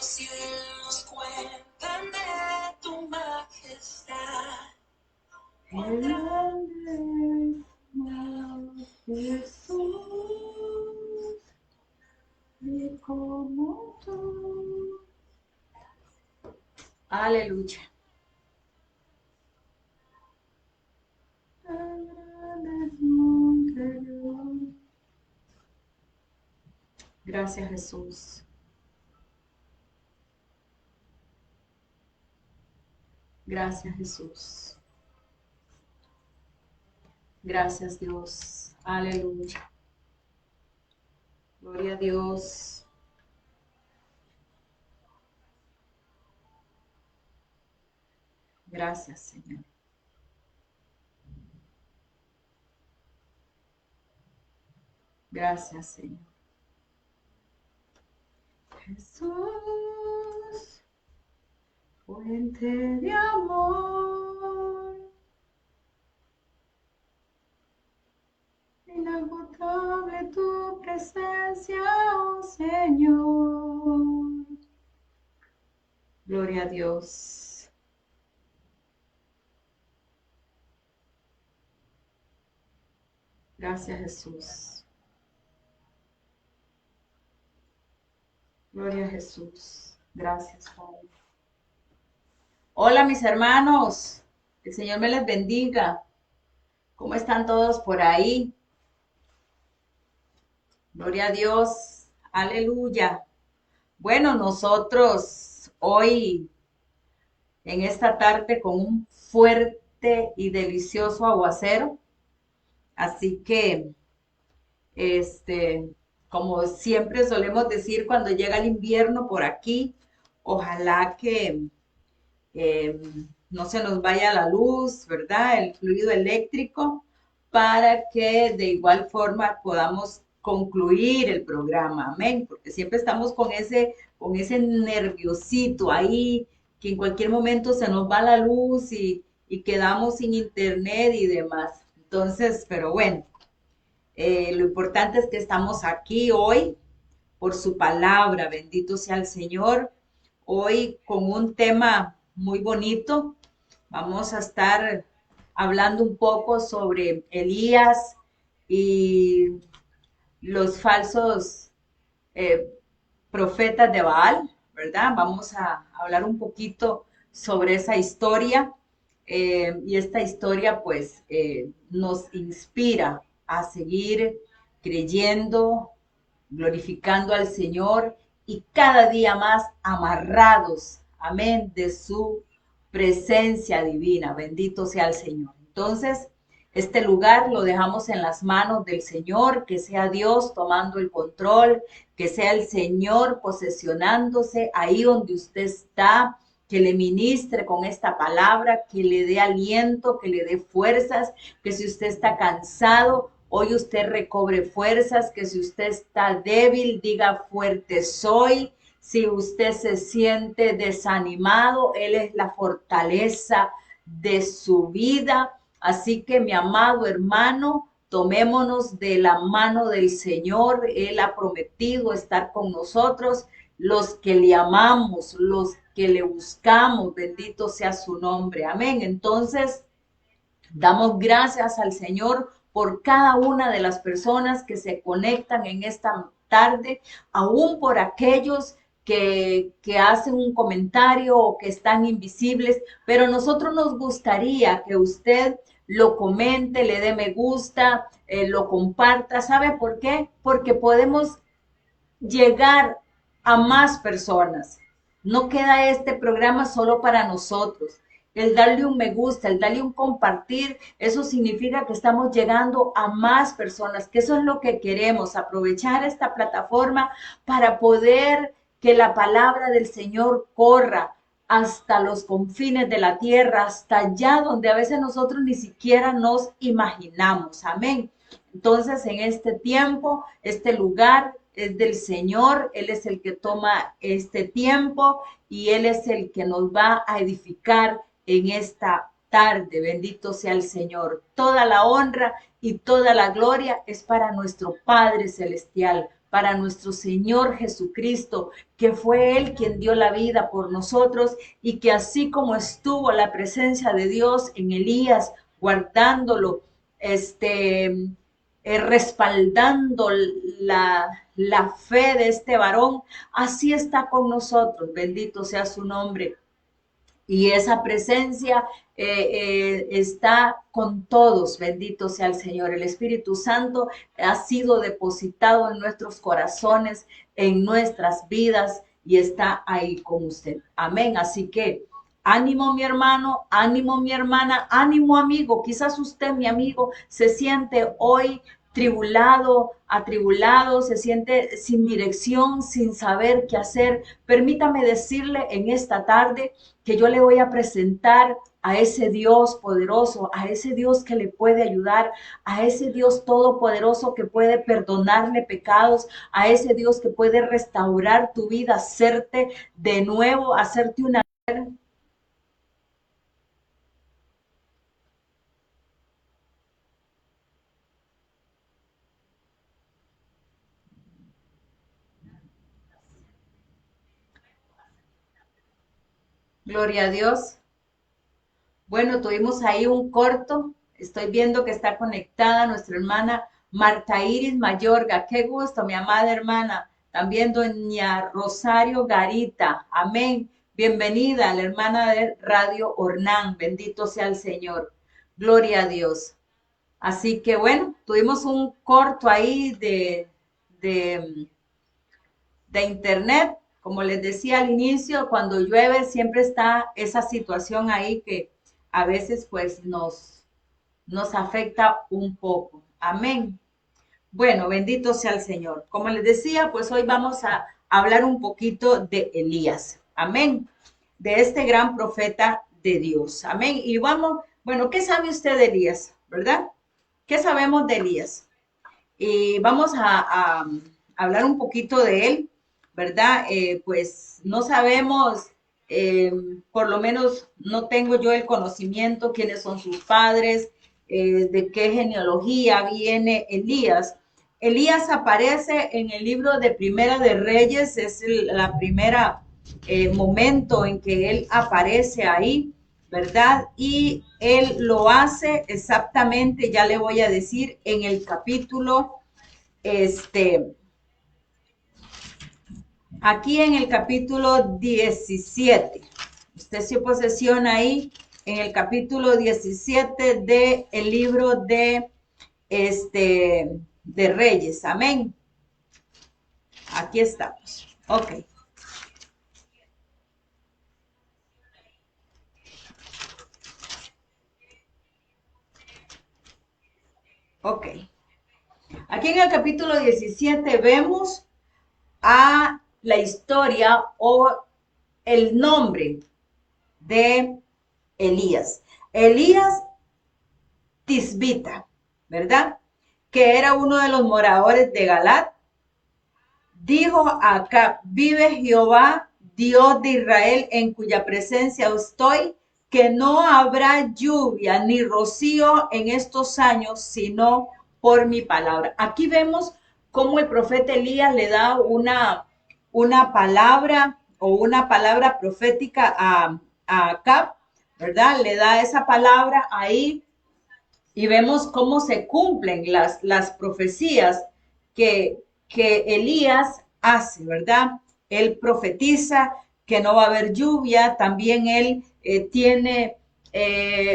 cielos cuentan de tu majestad. El grande Jesús, y como tú. Aleluya. Gracias, Jesús. Gracias, Jesús. Gracias, Dios. Aleluya. Gloria a Dios. Gracias, Señor. Gracias, Señor. Jesús, fuente de amor, inagotable tu presencia, oh Señor. Gloria a Dios. Gracias, Jesús. Gloria a Jesús. Gracias, Padre. Hola, mis hermanos. El Señor me les bendiga. ¿Cómo están todos por ahí? Gloria a Dios. Aleluya. Bueno, nosotros hoy, en esta tarde, con un fuerte y delicioso aguacero. Así que, como siempre solemos decir cuando llega el invierno por aquí, ojalá que no se nos vaya la luz, ¿verdad? El fluido eléctrico, para que de igual forma podamos concluir el programa, amén, porque siempre estamos con ese nerviosito ahí, que en cualquier momento se nos va la luz y quedamos sin internet y demás. Entonces, pero bueno, lo importante es que estamos aquí hoy por su palabra, bendito sea el Señor, hoy con un tema muy bonito. Vamos a estar hablando un poco sobre Elías y los falsos eh, profetas de Baal, ¿verdad? Vamos a hablar un poquito sobre esa historia y esta historia pues nos inspira a seguir creyendo, glorificando al Señor y cada día más amarrados, amén, de su presencia divina. Bendito sea el Señor. Entonces, este lugar lo dejamos en las manos del Señor, que sea Dios tomando el control, que sea el Señor posesionándose ahí donde usted está, que le ministre con esta palabra, que le dé aliento, que le dé fuerzas, que si usted está cansado, hoy usted recobre fuerzas, que si usted está débil, diga fuerte soy. Si usted se siente desanimado, Él es la fortaleza de su vida. Así que mi amado hermano, tomémonos de la mano del Señor. Él ha prometido estar con nosotros, los que le amamos, los que le buscamos. Bendito sea su nombre. Amén. Entonces, damos gracias al Señor por cada una de las personas que se conectan en esta tarde, aún por aquellos que hacen un comentario o que están invisibles, pero nosotros nos gustaría que usted lo comente, le dé me gusta, lo comparta. ¿Sabe por qué? Porque podemos llegar a más personas. No queda este programa solo para nosotros. El darle un me gusta, el darle un compartir, eso significa que estamos llegando a más personas, que eso es lo que queremos, aprovechar esta plataforma para poder que la palabra del Señor corra hasta los confines de la tierra, hasta allá donde a veces nosotros ni siquiera nos imaginamos. Amén. Entonces, en este tiempo, este lugar es del Señor, Él es el que toma este tiempo y Él es el que nos va a edificar en esta tarde. Bendito sea el Señor. Toda la honra y toda la gloria es para nuestro Padre Celestial, para nuestro Señor Jesucristo, que fue Él quien dio la vida por nosotros y que así como estuvo la presencia de Dios en Elías, guardándolo, respaldando la fe de este varón, así está con nosotros, bendito sea su nombre. Y esa presencia está con todos, bendito sea el Señor. El Espíritu Santo ha sido depositado en nuestros corazones, en nuestras vidas y está ahí con usted. Amén. Así que ánimo mi hermano, ánimo mi hermana, ánimo amigo. Quizás usted, mi amigo, se siente hoy tribulado, atribulado, se siente sin dirección, sin saber qué hacer. Permítame decirle en esta tarde que yo le voy a presentar a ese Dios poderoso, a ese Dios que le puede ayudar, a ese Dios todopoderoso que puede perdonarle pecados, a ese Dios que puede restaurar tu vida, hacerte de nuevo, hacerte una... Gloria a Dios. Bueno, tuvimos ahí un corto. Estoy viendo que está conectada nuestra hermana Marta Iris Mayorga. Qué gusto, mi amada hermana. También doña Rosario Garita. Amén. Bienvenida, la hermana de Radio Ornán. Bendito sea el Señor. Gloria a Dios. Así que bueno, tuvimos un corto ahí de, de internet. Como les decía al inicio, cuando llueve siempre está esa situación ahí que a veces pues nos afecta un poco. Amén. Bueno, bendito sea el Señor. Como les decía, pues hoy vamos a hablar un poquito de Elías. Amén. De este gran profeta de Dios. Amén. Y vamos, bueno, ¿qué sabe usted de Elías? ¿Verdad? ¿Qué sabemos de Elías? Y vamos a hablar un poquito de él, ¿verdad? Pues no sabemos, eh, por lo menos no tengo yo el conocimiento quiénes son sus padres, de qué genealogía viene Elías. Elías aparece en el libro de Primera de Reyes, es la primera momento en que él aparece ahí, ¿verdad? Y él lo hace exactamente, ya le voy a decir, en el capítulo, este, aquí en el capítulo 17. Usted se posesiona ahí en el capítulo 17 del libro de Reyes. Amén. Aquí estamos. Ok. Ok. Aquí en el capítulo 17 vemos a la historia o el nombre de Elías. Elías Tisbita, ¿verdad? Que era uno de los moradores de Galat. Dijo a Acab, vive Jehová, Dios de Israel, en cuya presencia estoy, que no habrá lluvia ni rocío en estos años, sino por mi palabra. Aquí vemos cómo el profeta Elías le da una palabra o una palabra profética a Acab, ¿verdad? Le da esa palabra ahí y vemos cómo se cumplen las profecías que Elías hace, ¿verdad? Él profetiza que no va a haber lluvia, también él tiene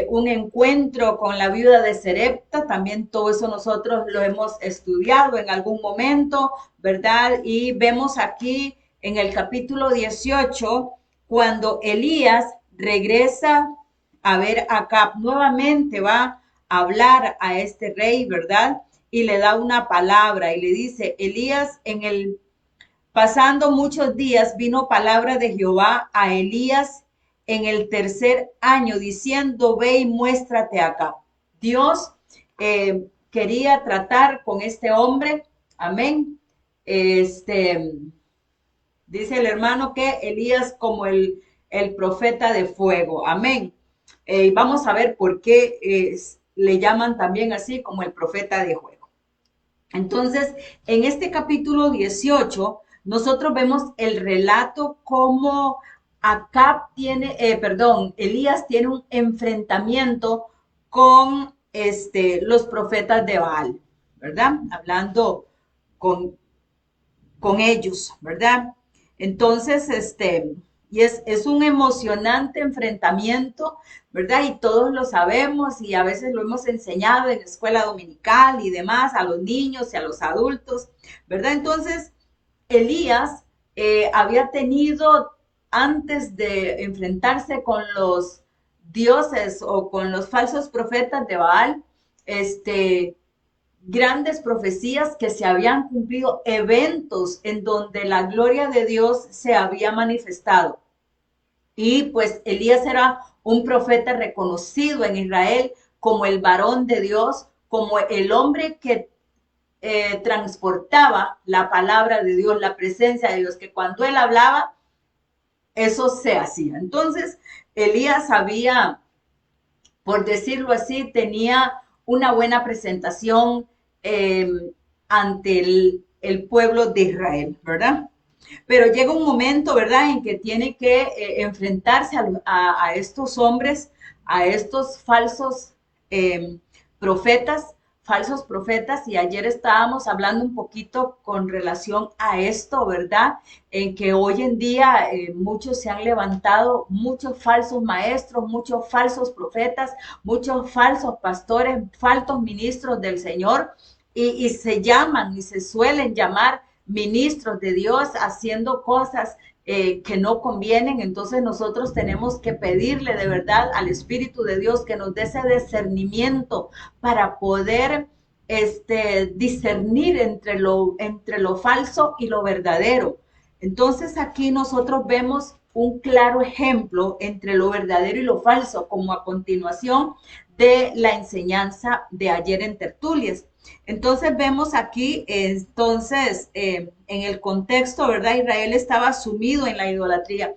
un encuentro con la viuda de Serepta, también todo eso nosotros lo hemos estudiado en algún momento, ¿verdad? Y vemos aquí en el capítulo 18, cuando Elías regresa a ver a Acab, nuevamente va a hablar a este rey, ¿verdad? Y le da una palabra y le dice, Elías, pasando muchos días, vino palabra de Jehová a Elías en el tercer año, diciendo, ve y muéstrate acá. Dios quería tratar con este hombre, amén. Dice el hermano que Elías como el profeta de fuego, amén. Vamos a ver por qué le llaman también así como el profeta de fuego. Entonces, en este capítulo 18, nosotros vemos el relato cómo Elías tiene un enfrentamiento con los profetas de Baal, ¿verdad? Hablando con, con ellos, ¿verdad? Entonces, y es un emocionante enfrentamiento, ¿verdad? Y todos lo sabemos y a veces lo hemos enseñado en escuela dominical y demás, a los niños y a los adultos, ¿verdad? Entonces, Elías había tenido, antes de enfrentarse con los dioses o con los falsos profetas de Baal, grandes profecías que se habían cumplido, eventos en donde la gloria de Dios se había manifestado. Y pues Elías era un profeta reconocido en Israel como el varón de Dios, como el hombre que transportaba la palabra de Dios, la presencia de Dios, que cuando él hablaba, eso se hacía. Entonces, Elías había, por decirlo así, tenía una buena presentación eh, ante el pueblo de Israel, ¿verdad? Pero llega un momento, ¿verdad?, en que tiene que enfrentarse a estos hombres, a estos eh, profetas, falsos profetas, y ayer estábamos hablando un poquito con relación a esto, ¿verdad? En que hoy en día muchos se han levantado, muchos falsos maestros, muchos falsos profetas, muchos falsos pastores, falsos ministros del Señor, y se llaman y se suelen llamar ministros de Dios haciendo cosas que no convienen. Entonces nosotros tenemos que pedirle de verdad al Espíritu de Dios que nos dé ese discernimiento para poder discernir entre lo falso y lo verdadero. Entonces aquí nosotros vemos un claro ejemplo entre lo verdadero y lo falso, como a continuación de la enseñanza de ayer en tertulias. Entonces vemos aquí, en el contexto, ¿verdad? Israel estaba sumido en la idolatría.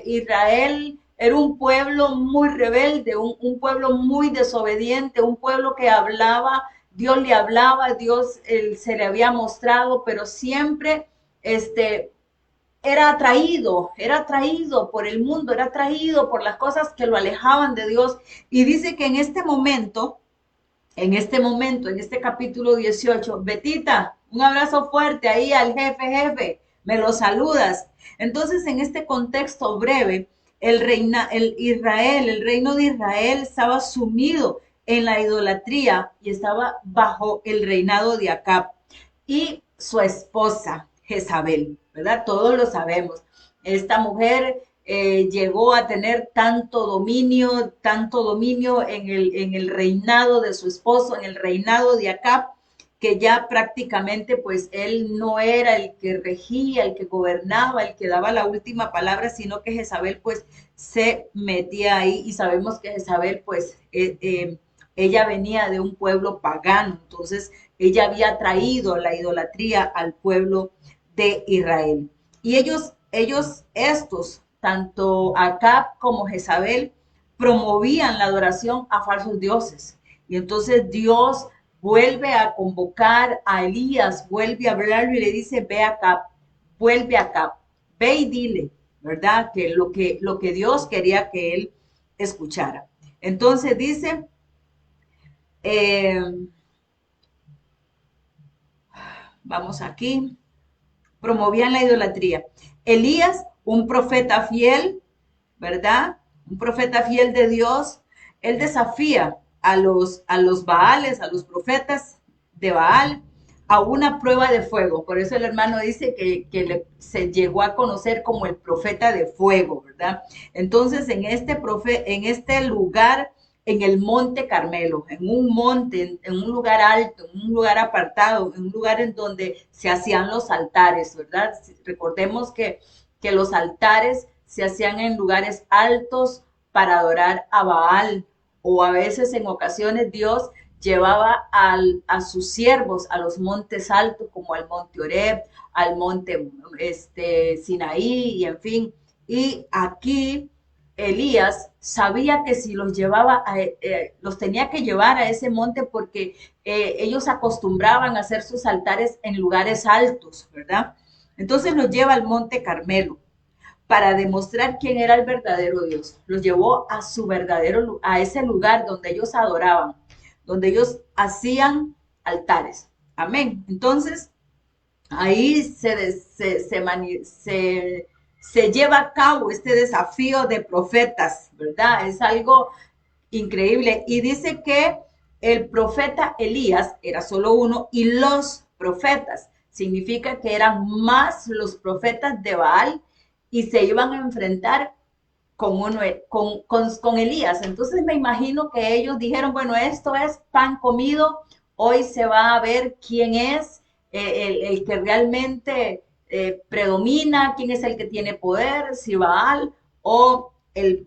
Israel era un pueblo muy rebelde, un pueblo muy desobediente, un pueblo que hablaba, Dios le hablaba, Dios se le había mostrado, pero siempre era atraído por el mundo, era atraído por las cosas que lo alejaban de Dios. Y dice que en este capítulo 18, Betita, un abrazo fuerte ahí al jefe, me lo saludas. Entonces, en este contexto breve, el reino de Israel estaba sumido en la idolatría y estaba bajo el reinado de Acab y su esposa Jezabel, ¿verdad? Todos lo sabemos. Esta mujer llegó a tener tanto dominio en el reinado de su esposo, en el reinado de Acab, que ya prácticamente pues él no era el que regía, el que gobernaba, el que daba la última palabra, sino que Jezabel pues se metía ahí, y sabemos que Jezabel pues ella venía de un pueblo pagano, entonces ella había traído la idolatría al pueblo de Israel. Y estos, tanto Acab como Jezabel, promovían la adoración a falsos dioses. Y entonces Dios vuelve a convocar a Elías, vuelve a hablarlo y le dice, ve acá, vuelve acá, ve y dile, ¿verdad? Que lo que Dios quería que él escuchara. Entonces dice, eh, vamos aquí, promovían la idolatría. Elías, un profeta fiel, ¿verdad? Un profeta fiel de Dios, él desafía a los Baales, a los profetas de Baal, a una prueba de fuego. Por eso el hermano dice se llegó a conocer como el profeta de fuego, ¿verdad? Entonces, en este lugar, en el Monte Carmelo, en un monte, en un lugar alto, en un lugar apartado, en un lugar en donde se hacían los altares, ¿verdad? Recordemos que los altares se hacían en lugares altos para adorar a Baal, o a veces en ocasiones Dios llevaba a sus siervos a los montes altos, como al monte Oreb, al monte Sinaí, y en fin. Y aquí Elías sabía que si los llevaba, los tenía que llevar a ese monte porque ellos acostumbraban a hacer sus altares en lugares altos, ¿verdad? Entonces los lleva al monte Carmelo para demostrar quién era el verdadero Dios. Los llevó a su verdadero, a ese lugar donde ellos adoraban, donde ellos hacían altares. Amén. Entonces, ahí se lleva a cabo este desafío de profetas, ¿verdad? Es algo increíble. Y dice que el profeta Elías era solo uno y los profetas, significa que eran más los profetas de Baal y se iban a enfrentar con Elías. Entonces me imagino que ellos dijeron, bueno, esto es pan comido, hoy se va a ver quién es el que realmente predomina, quién es el que tiene poder, si Baal o el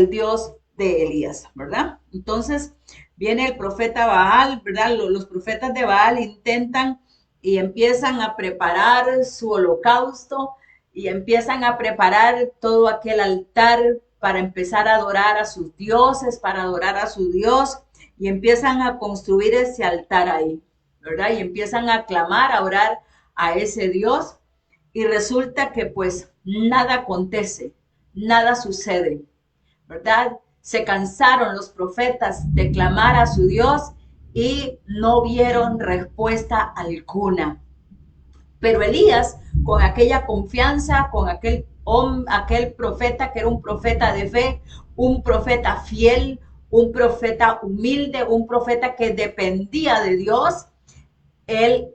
Dios de Elías, ¿verdad? Entonces viene el profeta Baal, ¿verdad? Los profetas de Baal intentan y empiezan a preparar su holocausto y empiezan a preparar todo aquel altar para empezar a adorar a sus dioses, para adorar a su Dios, y empiezan a construir ese altar ahí, ¿verdad? Y empiezan a clamar, a orar a ese Dios, y resulta que pues nada acontece, nada sucede, ¿verdad? Se cansaron los profetas de clamar a su Dios y no vieron respuesta alguna. Pero Elías, con aquella confianza, con aquel profeta que era un profeta de fe, un profeta fiel, un profeta humilde, un profeta que dependía de Dios, él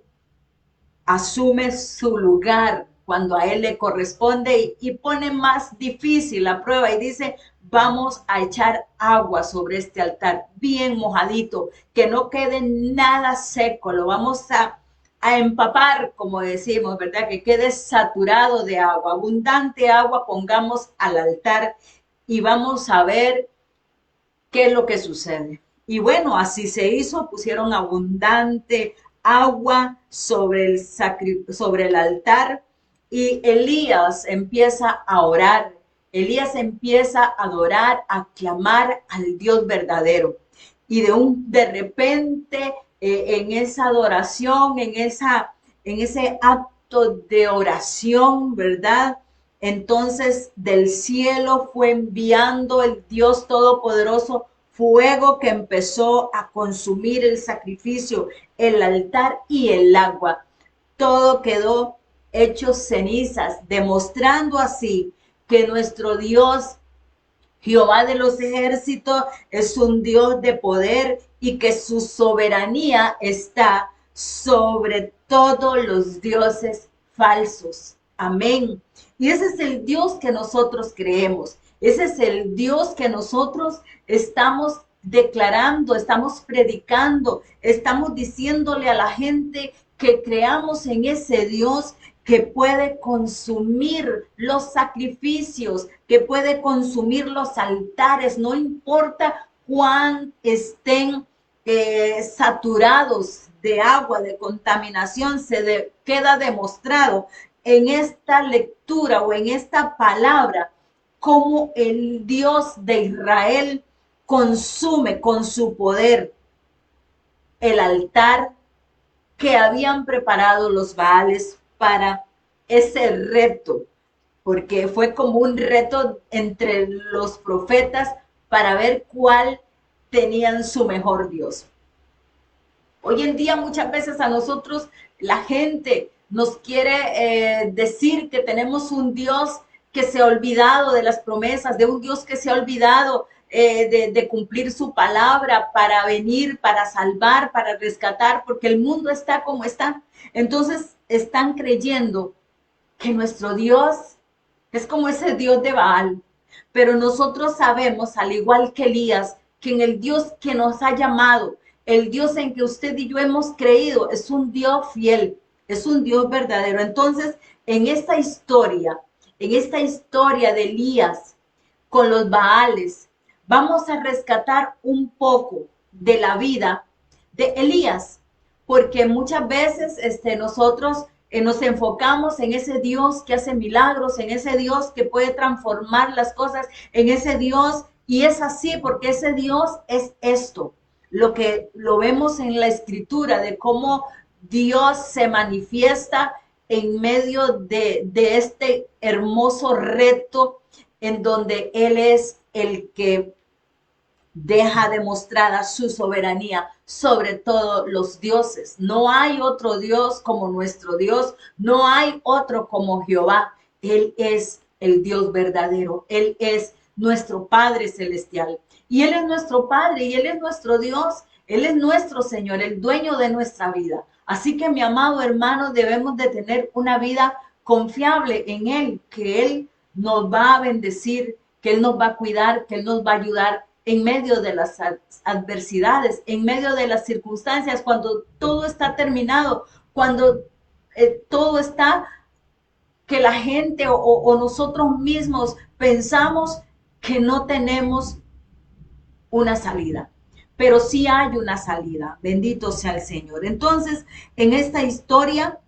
asume su lugar cuando a él le corresponde y pone más difícil la prueba y dice, vamos a echar agua sobre este altar, bien mojadito, que no quede nada seco, lo vamos a empapar, como decimos, ¿verdad? Que quede saturado de agua, abundante agua pongamos al altar y vamos a ver qué es lo que sucede. Y bueno, así se hizo, pusieron abundante agua sobre el altar y Elías empieza a orar. Elías empieza a adorar, a clamar al Dios verdadero. Y de repente, en esa adoración, en ese acto de oración, ¿verdad? Entonces del cielo fue enviando el Dios Todopoderoso fuego que empezó a consumir el sacrificio, el altar y el agua. Todo quedó hecho cenizas, demostrando así que nuestro Dios, Jehová de los ejércitos, es un Dios de poder y que su soberanía está sobre todos los dioses falsos. Amén. Y ese es el Dios que nosotros creemos. Ese es el Dios que nosotros estamos declarando, estamos predicando, estamos diciéndole a la gente que creamos en ese Dios que puede consumir los sacrificios, que puede consumir los altares, no importa cuán estén saturados de agua, de contaminación, queda demostrado en esta lectura o en esta palabra cómo el Dios de Israel consume con su poder el altar que habían preparado los Baales para ese reto, porque fue como un reto entre los profetas para ver cuál tenían su mejor Dios. Hoy en día muchas veces a nosotros la gente nos quiere decir que tenemos un Dios que se ha olvidado de las promesas, de un Dios que se ha olvidado de cumplir su palabra para venir, para salvar, para rescatar, porque el mundo está como está. Entonces están creyendo que nuestro Dios es como ese Dios de Baal, pero nosotros sabemos, al igual que Elías, que en el Dios que nos ha llamado, el Dios en que usted y yo hemos creído, es un Dios fiel, es un Dios verdadero. Entonces, en esta historia de Elías con los Baales, vamos a rescatar un poco de la vida de Elías, porque muchas veces nosotros nos enfocamos en ese Dios que hace milagros, en ese Dios que puede transformar las cosas, en ese Dios, y es así porque ese Dios es esto, lo que lo vemos en la escritura de cómo Dios se manifiesta en medio de este hermoso reto en donde Él es el que deja demostrada su soberanía sobre todos los dioses. No hay otro Dios como nuestro Dios, no hay otro como Jehová. Él es el Dios verdadero, Él es nuestro Padre celestial. Y Él es nuestro Padre y Él es nuestro Dios, Él es nuestro Señor, el dueño de nuestra vida. Así que, mi amado hermano, debemos de tener una vida confiable en Él, que Él nos va a bendecir, que Él nos va a cuidar, que Él nos va a ayudar en medio de las adversidades, en medio de las circunstancias, cuando todo está terminado, cuando todo está que la gente o nosotros mismos pensamos que no tenemos una salida. Pero sí hay una salida, bendito sea el Señor. Entonces, en esta historia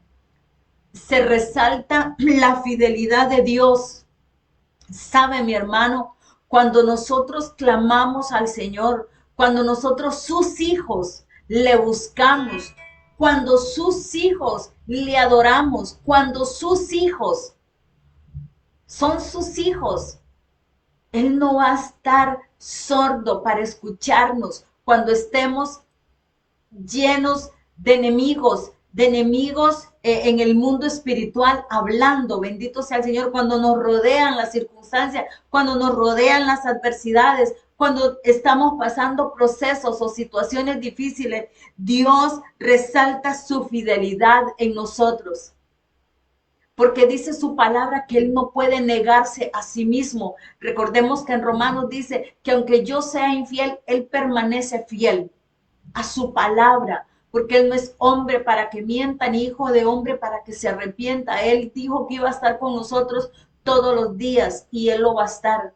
se resalta la fidelidad de Dios. ¿Sabe, mi hermano? Cuando nosotros clamamos al Señor, cuando nosotros sus hijos le buscamos, cuando sus hijos le adoramos, cuando sus hijos son sus hijos, Él no va a estar sordo para escucharnos cuando estemos llenos de enemigos en el mundo espiritual hablando, bendito sea el Señor, cuando nos rodean las circunstancias, cuando nos rodean las adversidades, cuando estamos pasando procesos o situaciones difíciles, Dios resalta su fidelidad en nosotros. Porque dice su palabra que Él no puede negarse a sí mismo. Recordemos que en Romanos dice que aunque yo sea infiel, Él permanece fiel a su palabra, porque Él no es hombre para que mienta, ni hijo de hombre para que se arrepienta. Él dijo que iba a estar con nosotros todos los días y Él lo va a estar.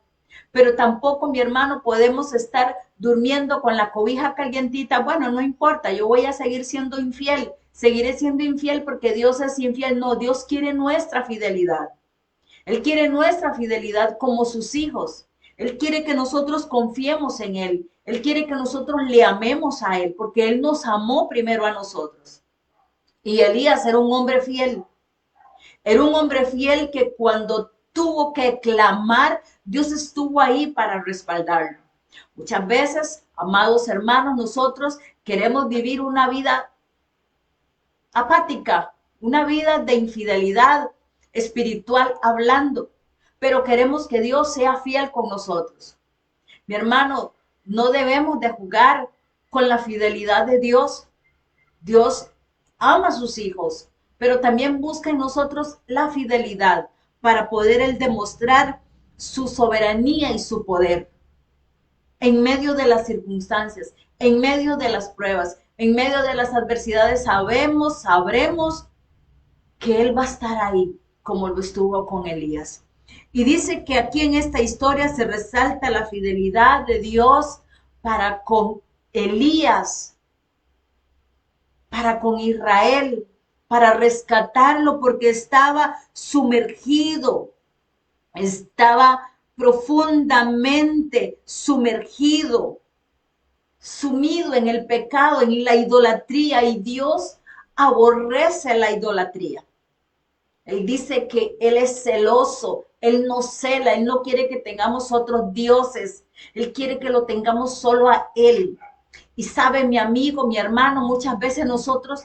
Pero tampoco, mi hermano, podemos estar durmiendo con la cobija calientita. Bueno, no importa, yo voy a seguir siendo infiel. Seguiré siendo infiel porque Dios es infiel. No, Dios quiere nuestra fidelidad. Él quiere nuestra fidelidad como sus hijos. Él quiere que nosotros confiemos en Él. Él quiere que nosotros le amemos a Él, porque Él nos amó primero a nosotros. Y Elías era un hombre fiel. Era un hombre fiel que cuando tuvo que clamar, Dios estuvo ahí para respaldarlo. Muchas veces, amados hermanos, nosotros queremos vivir una vida apática, una vida de infidelidad espiritual hablando, pero queremos que Dios sea fiel con nosotros. Mi hermano, no debemos de jugar con la fidelidad de Dios. Dios ama a sus hijos, pero también busca en nosotros la fidelidad para poder Él demostrar su soberanía y su poder en medio de las circunstancias, en medio de las pruebas, en medio de las adversidades. Sabremos que Él va a estar ahí, como lo estuvo con Elías. Y dice que aquí en esta historia se resalta la fidelidad de Dios para con Elías, para con Israel, para rescatarlo, porque estaba sumergido, estaba profundamente sumergido, sumido en el pecado, en la idolatría, y Dios aborrece la idolatría. Él dice que Él es celoso, Él no cela, Él no quiere que tengamos otros dioses, Él quiere que lo tengamos solo a Él. Y sabe, mi amigo, mi hermano, muchas veces nosotros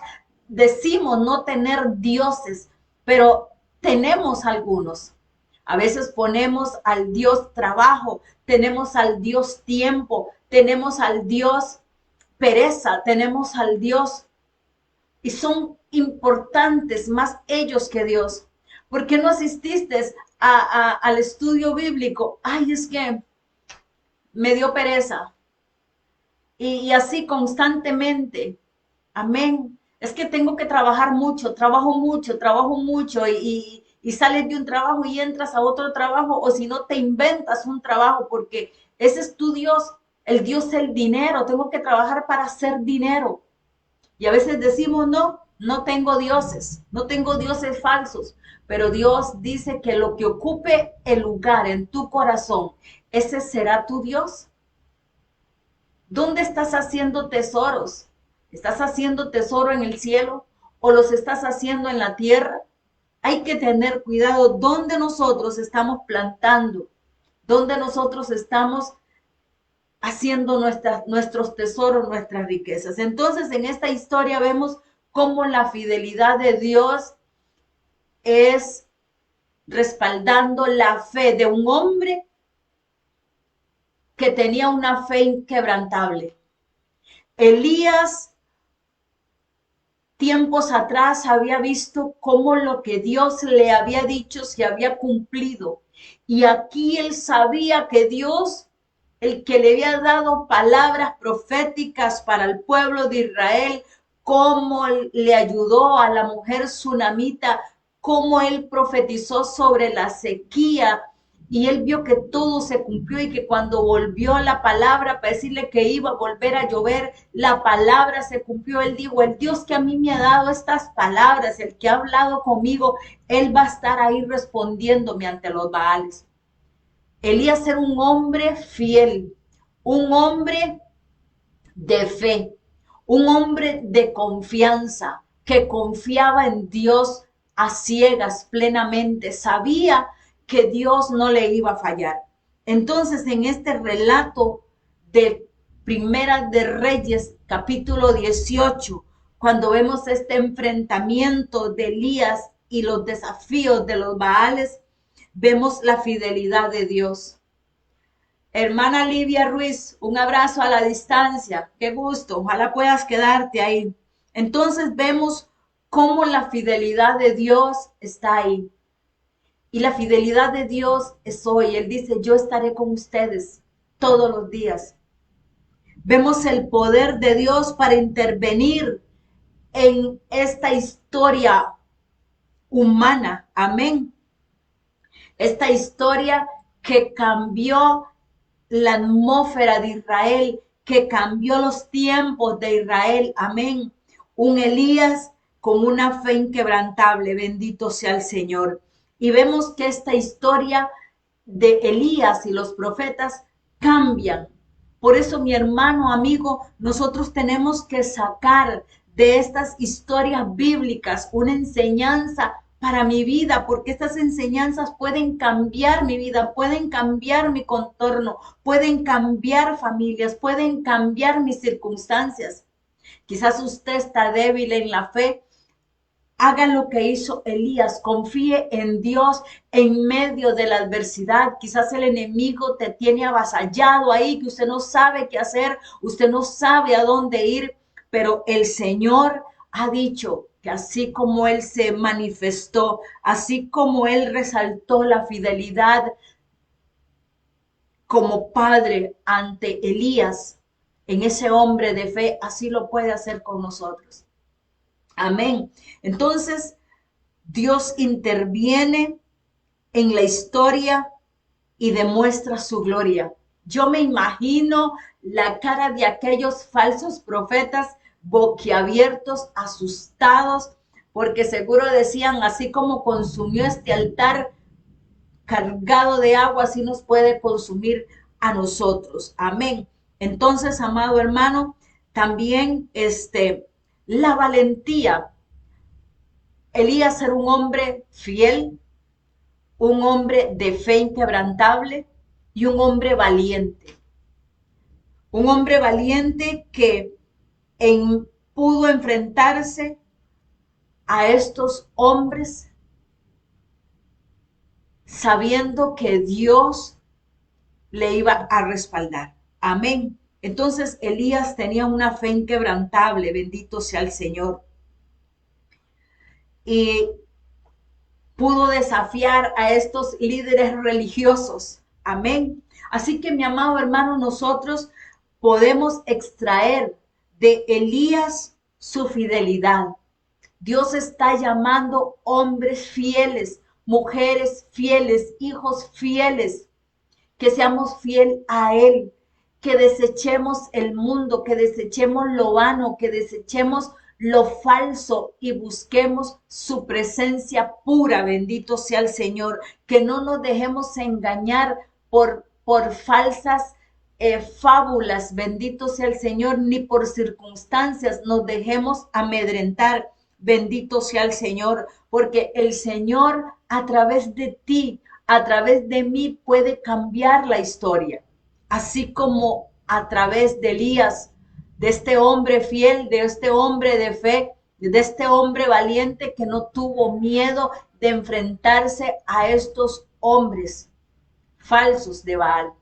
decimos no tener dioses, pero tenemos algunos. A veces ponemos al Dios trabajo, tenemos al Dios tiempo, tenemos al Dios pereza, tenemos al Dios, y son importantes más ellos que Dios. ¿Por qué no asististe al estudio bíblico? Ay, es que me dio pereza. Y así constantemente. Amén. Es que tengo que trabajar mucho, trabajo mucho y sales de un trabajo y entras a otro trabajo, o si no te inventas un trabajo porque ese es tu Dios, el Dios del dinero. Tengo que trabajar para hacer dinero. Y a veces decimos, no, no tengo dioses falsos, pero Dios dice que lo que ocupe el lugar en tu corazón, ese será tu Dios. ¿Dónde estás haciendo tesoros? ¿Estás haciendo tesoro en el cielo o los estás haciendo en la tierra? Hay que tener cuidado dónde nosotros estamos plantando, dónde nosotros estamos haciendo nuestros tesoros, nuestras riquezas. Entonces, en esta historia vemos cómo la fidelidad de Dios es respaldando la fe de un hombre que tenía una fe inquebrantable. Elías, tiempos atrás, había visto cómo lo que Dios le había dicho se había cumplido. Y aquí él sabía que Dios, el que le había dado palabras proféticas para el pueblo de Israel, cómo le ayudó a la mujer tsunamita, cómo él profetizó sobre la sequía, y él vio que todo se cumplió y que cuando volvió la palabra para decirle que iba a volver a llover, la palabra se cumplió. Él dijo, el Dios que a mí me ha dado estas palabras, el que ha hablado conmigo, él va a estar ahí respondiéndome ante los Baales. Elías era un hombre fiel, un hombre de fe, un hombre de confianza, que confiaba en Dios a ciegas plenamente, sabía que Dios no le iba a fallar. Entonces, en este relato de Primera de Reyes, capítulo 18, cuando vemos este enfrentamiento de Elías y los desafíos de los Baales, vemos la fidelidad de Dios. Hermana Livia Ruiz, un abrazo a la distancia. Qué gusto, ojalá puedas quedarte ahí. Entonces vemos cómo la fidelidad de Dios está ahí. Y la fidelidad de Dios es hoy. Él dice, yo estaré con ustedes todos los días. Vemos el poder de Dios para intervenir en esta historia humana. Amén. Esta historia que cambió la atmósfera de Israel, que cambió los tiempos de Israel. Amén. Un Elías con una fe inquebrantable. Bendito sea el Señor. Y vemos que esta historia de Elías y los profetas cambian. Por eso, mi hermano, amigo, nosotros tenemos que sacar de estas historias bíblicas una enseñanza para mi vida, porque estas enseñanzas pueden cambiar mi vida, pueden cambiar mi contorno, pueden cambiar familias, pueden cambiar mis circunstancias. Quizás usted está débil en la fe. Haga lo que hizo Elías, confíe en Dios en medio de la adversidad. Quizás el enemigo te tiene avasallado ahí, que usted no sabe qué hacer, usted no sabe a dónde ir, pero el Señor ha dicho que así como Él se manifestó, así como Él resaltó la fidelidad como padre ante Elías, en ese hombre de fe, así lo puede hacer con nosotros. Amén. Entonces, Dios interviene en la historia y demuestra su gloria. Yo me imagino la cara de aquellos falsos profetas boquiabiertos, asustados, porque seguro decían, así como consumió este altar cargado de agua, así nos puede consumir a nosotros. Amén. Entonces, amado hermano, también la valentía. Elías era un hombre fiel, un hombre de fe inquebrantable y un hombre valiente. Un hombre valiente que pudo enfrentarse a estos hombres sabiendo que Dios le iba a respaldar. Amén. Entonces Elías tenía una fe inquebrantable, bendito sea el Señor. Y pudo desafiar a estos líderes religiosos. Amén. Así que, mi amado hermano, nosotros podemos extraer de Elías su fidelidad. Dios está llamando hombres fieles, mujeres fieles, hijos fieles, que seamos fiel a Él, que desechemos el mundo, que desechemos lo vano, que desechemos lo falso y busquemos su presencia pura. Bendito sea el Señor. Que no nos dejemos engañar por falsas fábulas. Bendito sea el Señor. Ni por circunstancias nos dejemos amedrentar. Bendito sea el Señor. Porque el Señor a través de ti, a través de mí, puede cambiar la historia. Así como a través de Elías, de este hombre fiel, de este hombre de fe, de este hombre valiente que no tuvo miedo de enfrentarse a estos hombres falsos de Baal.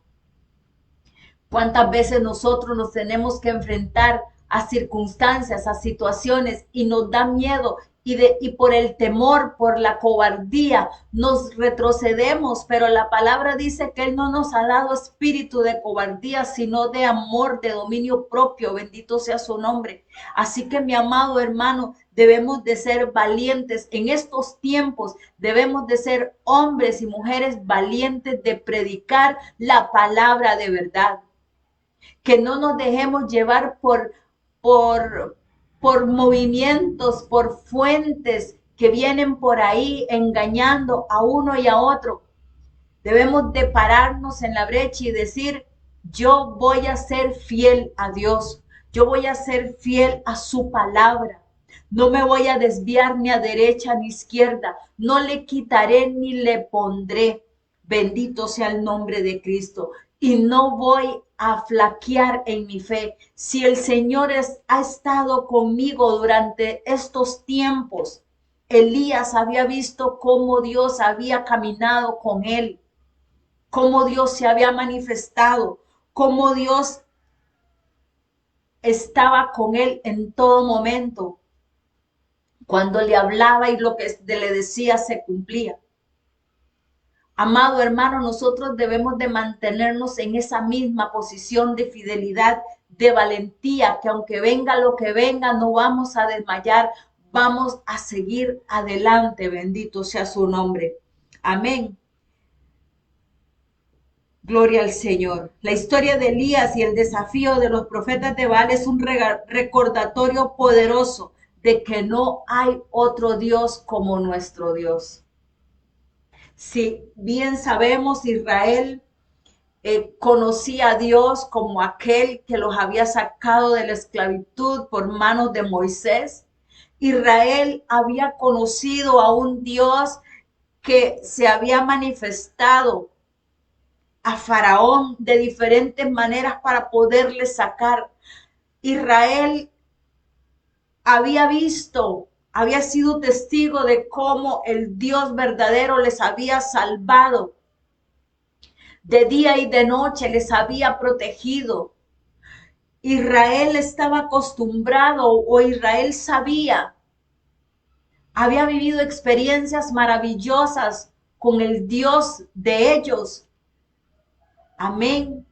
¿Cuántas veces nosotros nos tenemos que enfrentar a circunstancias, a situaciones y nos da miedo y por el temor, por la cobardía, nos retrocedemos? Pero la palabra dice que Él no nos ha dado espíritu de cobardía, sino de amor, de dominio propio. Bendito sea su nombre. Así que, mi amado hermano, debemos de ser valientes en estos tiempos. Debemos de ser hombres y mujeres valientes de predicar la palabra de verdad. Que no nos dejemos llevar por movimientos, por fuentes que vienen por ahí engañando a uno y a otro. Debemos de pararnos en la brecha y decir, yo voy a ser fiel a Dios, yo voy a ser fiel a su palabra. No me voy a desviar ni a derecha ni a izquierda, no le quitaré ni le pondré. Bendito sea el nombre de Cristo. Y no voy a flaquear en mi fe. Si el Señor ha estado conmigo durante estos tiempos, Elías había visto cómo Dios había caminado con él, cómo Dios se había manifestado, cómo Dios estaba con él en todo momento. Cuando le hablaba y lo que le decía se cumplía. Amado hermano, nosotros debemos de mantenernos en esa misma posición de fidelidad, de valentía, que aunque venga lo que venga, no vamos a desmayar, vamos a seguir adelante. Bendito sea su nombre. Amén. Gloria al Señor. La historia de Elías y el desafío de los profetas de Baal es un recordatorio poderoso de que no hay otro Dios como nuestro Dios. Si bien sabemos, Israel conocía a Dios como aquel que los había sacado de la esclavitud por manos de Moisés. Israel había conocido a un Dios que se había manifestado a Faraón de diferentes maneras para poderle sacar. Israel había visto, había sido testigo de cómo el Dios verdadero les había salvado. De día y de noche les había protegido. Israel estaba acostumbrado, o Israel sabía, había vivido experiencias maravillosas con el Dios de ellos. Amén.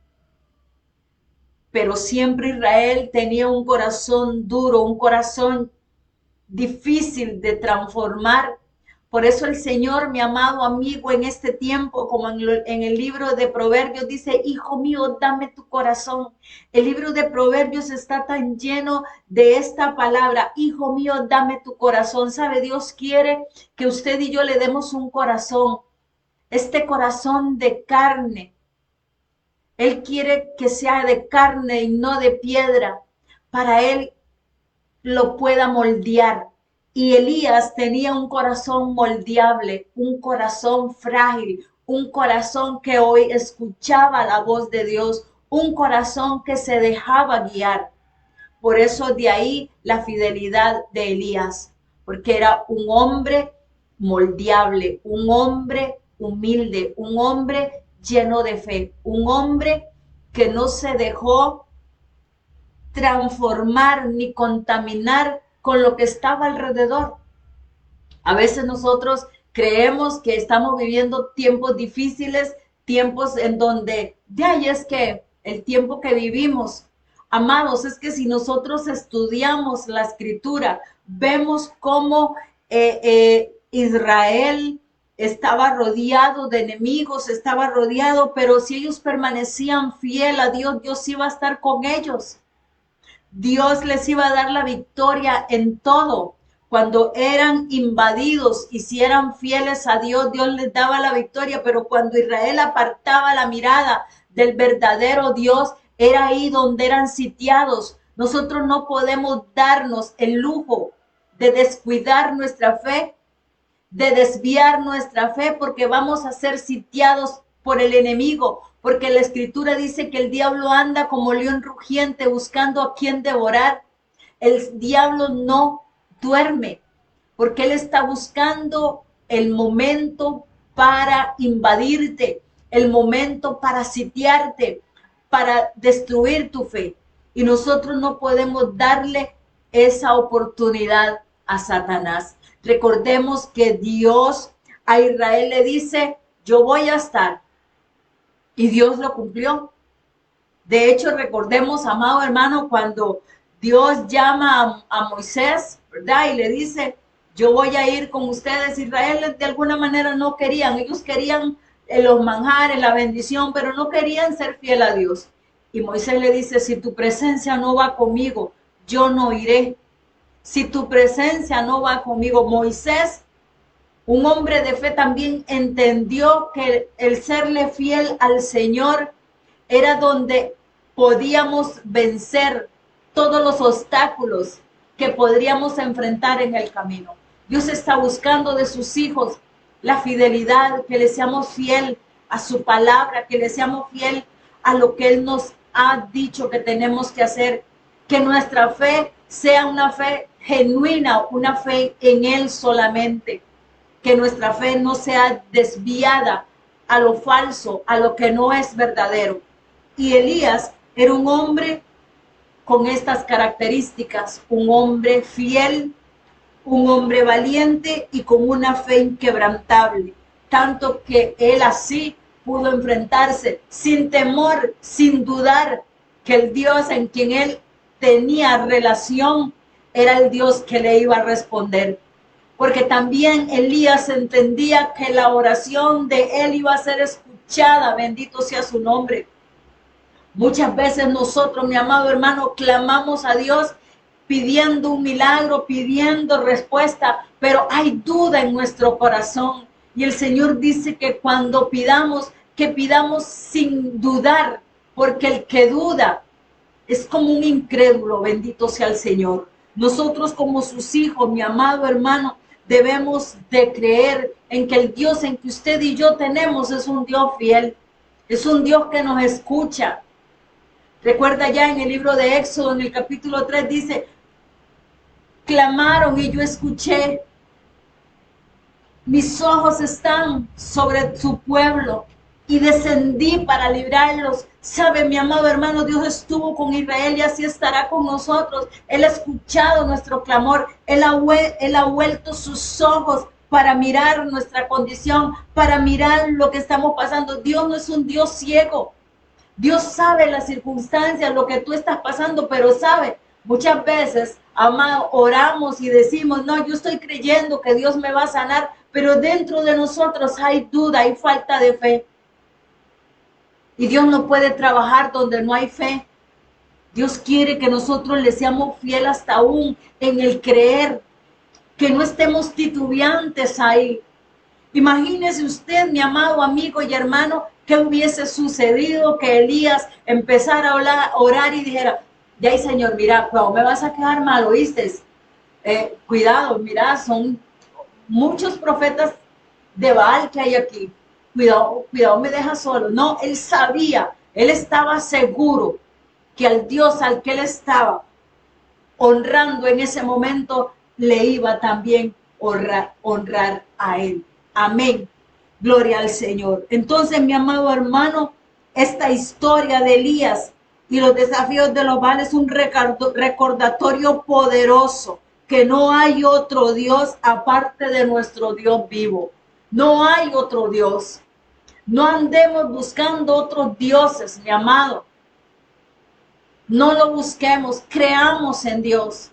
Pero siempre Israel tenía un corazón duro, un corazón difícil de transformar. Por eso el Señor, mi amado amigo, en este tiempo, como en el libro de Proverbios, dice, hijo mío, dame tu corazón. El libro de Proverbios está tan lleno de esta palabra, hijo mío, dame tu corazón. ¿Sabe? Dios quiere que usted y yo le demos un corazón, este corazón de carne. Él quiere que sea de carne y no de piedra, para Él lo pueda moldear. Y Elías tenía un corazón moldeable, un corazón frágil, un corazón que hoy escuchaba la voz de Dios, un corazón que se dejaba guiar. Por eso de ahí la fidelidad de Elías, porque era un hombre moldeable, un hombre humilde, un hombre lleno de fe, un hombre que no se dejó transformar ni contaminar con lo que estaba alrededor. A veces nosotros creemos que estamos viviendo tiempos difíciles, tiempos en donde, y es que el tiempo que vivimos, amados, es que si nosotros estudiamos la escritura, vemos cómo Israel estaba rodeado de enemigos, estaba rodeado, pero si ellos permanecían fiel a Dios, Dios iba a estar con ellos. Dios les iba a dar la victoria en todo. Cuando eran invadidos y si eran fieles a Dios, Dios les daba la victoria, pero cuando Israel apartaba la mirada del verdadero Dios, era ahí donde eran sitiados. Nosotros no podemos darnos el lujo de descuidar nuestra fe, de desviar nuestra fe, porque vamos a ser sitiados por el enemigo, porque la escritura dice que el diablo anda como león rugiente buscando a quien devorar. El diablo no duerme, porque él está buscando el momento para invadirte, el momento para sitiarte, para destruir tu fe. Y nosotros no podemos darle esa oportunidad a Satanás. Recordemos que Dios a Israel le dice, yo voy a estar. Y Dios lo cumplió. De hecho, recordemos, amado hermano, cuando Dios llama a Moisés, ¿verdad? Y le dice, yo voy a ir con ustedes. Israel de alguna manera no querían, ellos querían los manjares, la bendición, pero no querían ser fiel a Dios. Y Moisés le dice, si tu presencia no va conmigo, yo no iré. Si tu presencia no va conmigo, Moisés, un hombre de fe, también entendió que el serle fiel al Señor era donde podíamos vencer todos los obstáculos que podríamos enfrentar en el camino. Dios está buscando de sus hijos la fidelidad, que le seamos fiel a su palabra, que le seamos fiel a lo que Él nos ha dicho que tenemos que hacer, que nuestra fe sea una fe genuina, una fe en Él solamente, que nuestra fe no sea desviada a lo falso, a lo que no es verdadero. Y Elías era un hombre con estas características, un hombre fiel, un hombre valiente y con una fe inquebrantable, tanto que él así pudo enfrentarse sin temor, sin dudar que el Dios en quien él tenía relación era el Dios que le iba a responder. Porque también Elías entendía que la oración de él iba a ser escuchada, bendito sea su nombre. Muchas veces nosotros, mi amado hermano, clamamos a Dios pidiendo un milagro, pidiendo respuesta, pero hay duda en nuestro corazón. Y el Señor dice que cuando pidamos, que pidamos sin dudar, porque el que duda es como un incrédulo, bendito sea el Señor. Nosotros como sus hijos, mi amado hermano, debemos de creer en que el Dios en que usted y yo tenemos es un Dios fiel, es un Dios que nos escucha. Recuerda ya en el libro de Éxodo, en el capítulo 3, dice, clamaron y yo escuché, mis ojos están sobre su pueblo y descendí para librarlos. Sabe, mi amado hermano, Dios estuvo con Israel y así estará con nosotros. Él ha escuchado nuestro clamor, Él ha vuelto sus ojos para mirar nuestra condición, para mirar lo que estamos pasando. Dios no es un Dios ciego. Dios sabe las circunstancias, lo que tú estás pasando, pero sabe, muchas veces, amado, oramos y decimos, no, yo estoy creyendo que Dios me va a sanar, pero dentro de nosotros hay duda, hay falta de fe. Y Dios no puede trabajar donde no hay fe. Dios quiere que nosotros le seamos fieles hasta aún en el creer, que no estemos titubeantes ahí. Imagínese usted, mi amado amigo y hermano, ¿qué hubiese sucedido que Elías empezara a orar y dijera, ya, Señor, mira, cuando me vas a quedar mal, ¿oíste? Cuidado, mira, son muchos profetas de Baal que hay aquí. Cuidado, cuidado, me deja solo. No, él sabía, él estaba seguro que al Dios al que él estaba honrando en ese momento, le iba también honrar a él. Amén. Gloria al Señor. Entonces, mi amado hermano, esta historia de Elías y los desafíos de los Baal es un recordatorio poderoso que no hay otro Dios aparte de nuestro Dios vivo. No hay otro Dios. No andemos buscando otros dioses, mi amado. No lo busquemos. Creamos en Dios.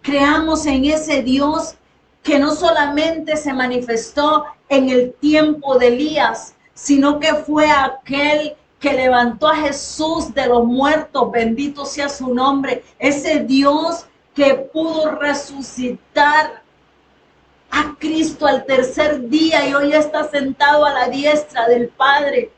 Creamos en ese Dios que no solamente se manifestó en el tiempo de Elías, sino que fue aquel que levantó a Jesús de los muertos, bendito sea su nombre, ese Dios que pudo resucitar a Cristo al tercer día y hoy está sentado a la diestra del Padre.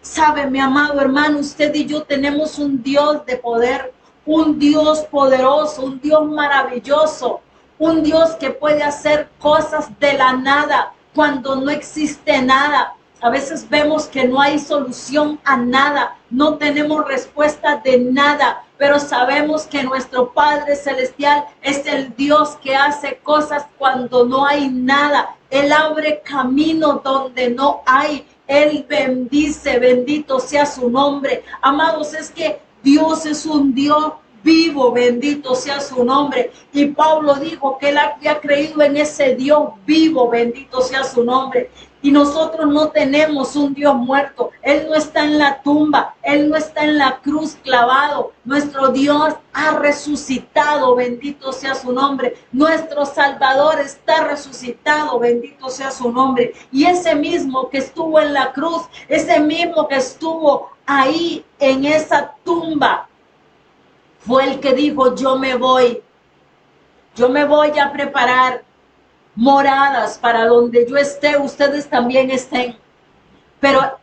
Sabe, mi amado hermano, usted y yo tenemos un Dios de poder, un Dios poderoso, un Dios maravilloso, un Dios que puede hacer cosas de la nada cuando no existe nada. A veces vemos que no hay solución a nada, no tenemos respuesta de nada, pero sabemos que nuestro Padre Celestial es el Dios que hace cosas cuando no hay nada. Él abre camino donde no hay. Él bendice, bendito sea su nombre. Amados, es que Dios es un Dios vivo, bendito sea su nombre. Y Pablo dijo que él había creído en ese Dios vivo, bendito sea su nombre. Y nosotros no tenemos un Dios muerto. Él no está en la tumba. Él no está en la cruz clavado. Nuestro Dios ha resucitado. Bendito sea su nombre. Nuestro Salvador está resucitado. Bendito sea su nombre. Y ese mismo que estuvo en la cruz, ese mismo que estuvo ahí en esa tumba, fue el que dijo, yo me voy a preparar moradas para donde yo esté, ustedes también estén. Pero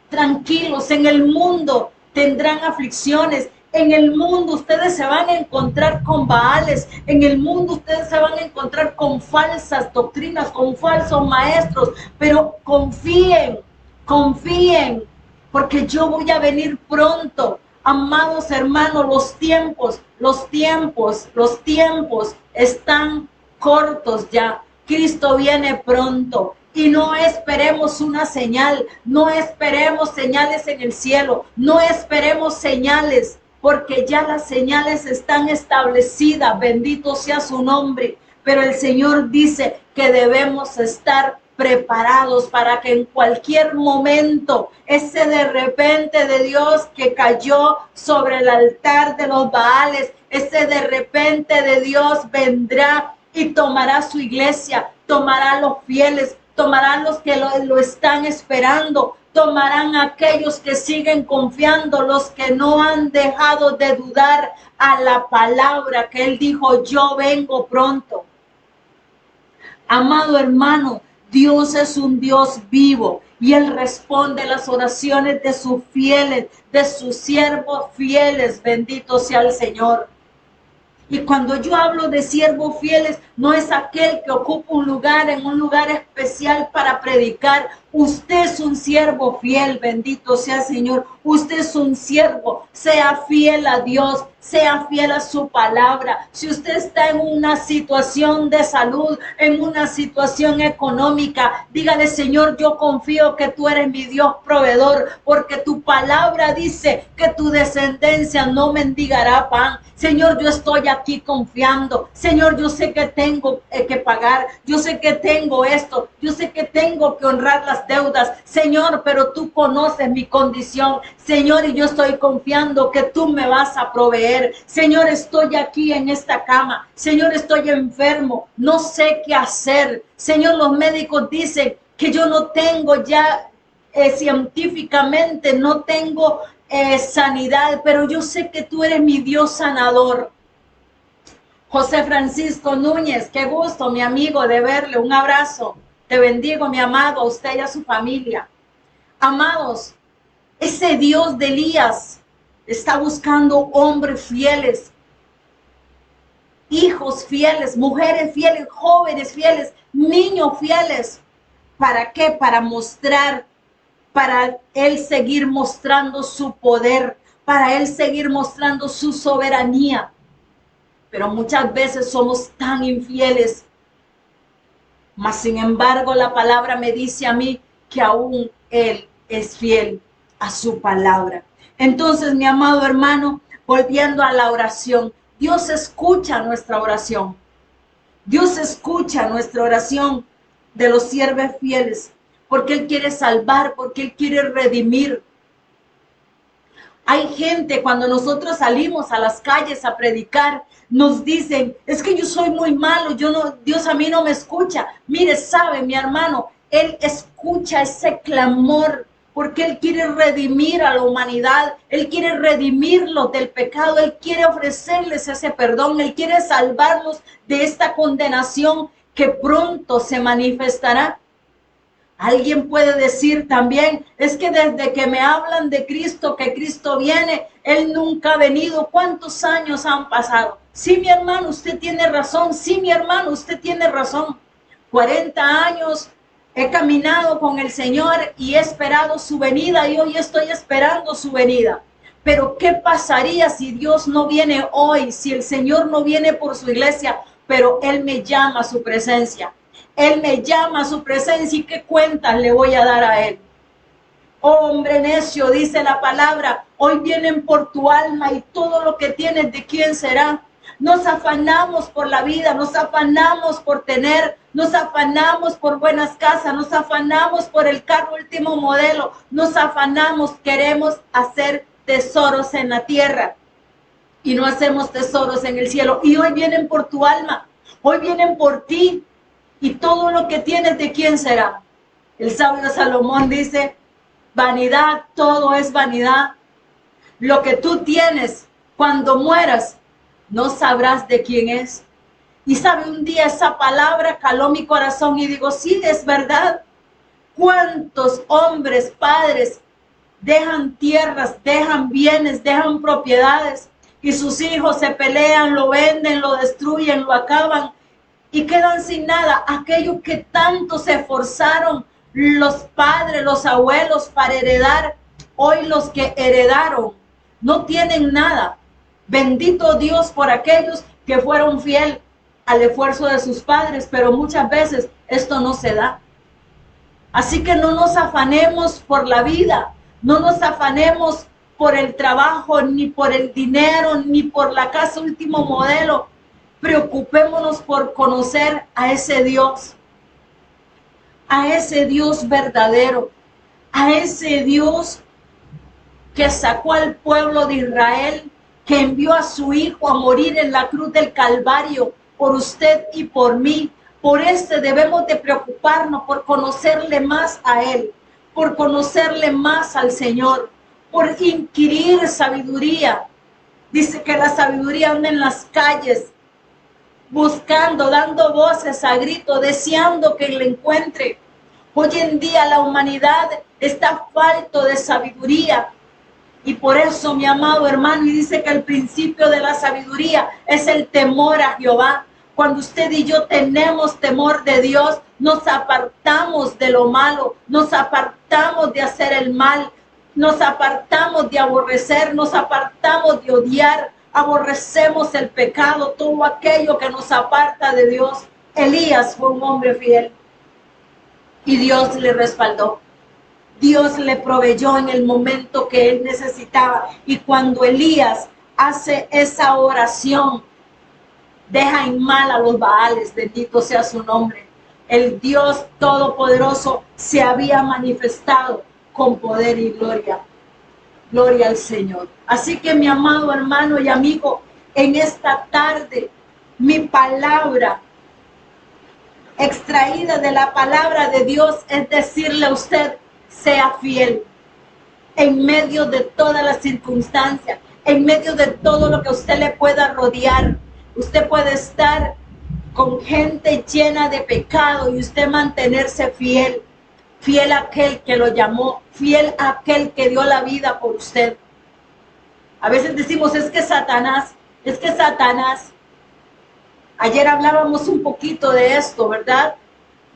tranquilos, en el mundo tendrán aflicciones. En el mundo ustedes se van a encontrar con baales. En el mundo ustedes se van a encontrar con falsas doctrinas, con falsos maestros. Pero confíen, porque yo voy a venir pronto. Amados hermanos, los tiempos están cortos ya. Cristo viene pronto y no esperemos una señal, no esperemos señales en el cielo, no esperemos señales, porque ya las señales están establecidas, bendito sea su nombre. Pero el Señor dice que debemos estar preparados para que en cualquier momento ese de repente de Dios que cayó sobre el altar de los Baales, ese de repente de Dios vendrá y tomará su iglesia, tomará los fieles, tomarán los que lo están esperando, tomarán aquellos que siguen confiando, los que no han dejado de dudar a la palabra que Él dijo, yo vengo pronto. Amado hermano, Dios es un Dios vivo y Él responde las oraciones de sus fieles, de sus siervos fieles, bendito sea el Señor. Y cuando yo hablo de siervos fieles, no es aquel que ocupa un lugar en un lugar especial para predicar. Usted es un siervo fiel, bendito sea el Señor. Usted es un siervo, sea fiel a Dios, sea fiel a su palabra. Si usted está en una situación de salud, en una situación económica, dígale, Señor, yo confío que tú eres mi Dios proveedor, porque tu palabra dice que tu descendencia no mendigará pan. Señor, yo estoy aquí confiando. Señor, yo sé que tengo que pagar. Yo sé que tengo esto. Yo sé que tengo que honrar las deudas. Señor, pero tú conoces mi condición. Señor, y yo estoy confiando que tú me vas a proveer. Señor, estoy aquí en esta cama. Señor, estoy enfermo. No sé qué hacer. Señor, los médicos dicen que yo no tengo ya científicamente, no tengo sanidad, pero yo sé que tú eres mi Dios sanador. José Francisco Núñez, qué gusto, mi amigo, de verle. Un abrazo. Te bendigo, mi amado, a usted y a su familia. Amados, ese Dios de Elías está buscando hombres fieles, hijos fieles, mujeres fieles, jóvenes fieles, niños fieles. ¿Para qué? Para mostrar, para Él seguir mostrando su poder, para Él seguir mostrando su soberanía. Pero muchas veces somos tan infieles. Mas sin embargo, la palabra me dice a mí que aún Él es fiel a su palabra. Entonces, mi amado hermano, volviendo a la oración, Dios escucha nuestra oración. Dios escucha nuestra oración de los siervos fieles, porque Él quiere salvar, porque Él quiere redimir. Hay gente, cuando nosotros salimos a las calles a predicar, nos dicen, es que yo soy muy malo, Dios a mí no me escucha. Mire, sabe, mi hermano, Él escucha ese clamor porque Él quiere redimir a la humanidad, Él quiere redimirlos del pecado, Él quiere ofrecerles ese perdón, Él quiere salvarlos de esta condenación que pronto se manifestará. Alguien puede decir también, es que desde que me hablan de Cristo, que Cristo viene, Él nunca ha venido. ¿Cuántos años han pasado? Sí, mi hermano, usted tiene razón. Sí, mi hermano, usted tiene razón. 40 años he caminado con el Señor y he esperado su venida y hoy estoy esperando su venida. Pero ¿qué pasaría si Dios no viene hoy? Si el Señor no viene por su iglesia, pero Él me llama a su presencia. Él me llama a su presencia y qué cuentas le voy a dar a Él. Oh, hombre necio, dice la palabra, hoy vienen por tu alma y todo lo que tienes, ¿de quién será? Nos afanamos por la vida, nos afanamos por tener, nos afanamos por buenas casas, nos afanamos por el carro último modelo, nos afanamos, queremos hacer tesoros en la tierra y no hacemos tesoros en el cielo. Y hoy vienen por tu alma, hoy vienen por ti. Y todo lo que tienes, ¿de quién será? El sabio Salomón dice, vanidad, todo es vanidad. Lo que tú tienes, cuando mueras, no sabrás de quién es. Y sabe, un día esa palabra caló mi corazón y digo, sí, es verdad. ¿Cuántos hombres, padres, dejan tierras, dejan bienes, dejan propiedades? Y sus hijos se pelean, lo venden, lo destruyen, lo acaban. Y quedan sin nada, aquellos que tanto se esforzaron los padres, los abuelos para heredar, hoy los que heredaron no tienen nada. Bendito Dios por aquellos que fueron fieles al esfuerzo de sus padres, pero muchas veces esto no se da. Así que no nos afanemos por la vida, no nos afanemos por el trabajo, ni por el dinero, ni por la casa último modelo. Preocupémonos por conocer a ese Dios verdadero, a ese Dios que sacó al pueblo de Israel, que envió a su Hijo a morir en la cruz del Calvario por usted y por mí. Por este debemos de preocuparnos, por conocerle más a Él, por conocerle más al Señor, por inquirir sabiduría. Dice que la sabiduría anda en las calles, buscando, dando voces a grito, deseando que le encuentre. Hoy en día la humanidad está falto de sabiduría. Y por eso, mi amado hermano, y dice que el principio de la sabiduría es el temor a Jehová. Cuando usted y yo tenemos temor de Dios, nos apartamos de lo malo, nos apartamos de hacer el mal, nos apartamos de aborrecer, nos apartamos de odiar, aborrecemos el pecado, todo aquello que nos aparta de Dios. Elías fue un hombre fiel y Dios le respaldó. Dios le proveyó en el momento que él necesitaba. Y cuando Elías hace esa oración, deja en mal a los Baales, bendito sea su nombre. El Dios Todopoderoso se había manifestado con poder y gloria. Gloria al Señor. Así que, mi amado hermano y amigo, en esta tarde, mi palabra extraída de la palabra de Dios es decirle a usted, sea fiel en medio de todas las circunstancias, en medio de todo lo que usted le pueda rodear. Usted puede estar con gente llena de pecado y usted mantenerse fiel. Fiel a aquel que lo llamó, fiel a aquel que dio la vida por usted. A veces decimos, es que Satanás. Ayer hablábamos un poquito de esto, ¿verdad?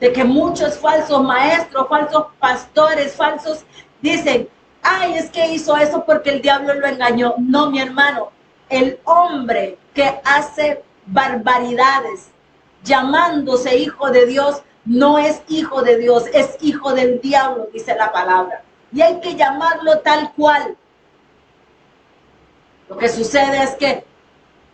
De que muchos falsos maestros, falsos pastores, falsos, dicen, ay, es que hizo eso porque el diablo lo engañó. No, mi hermano, el hombre que hace barbaridades, llamándose hijo de Dios, no es hijo de Dios, es hijo del diablo, dice la palabra. Y hay que llamarlo tal cual. Lo que sucede es que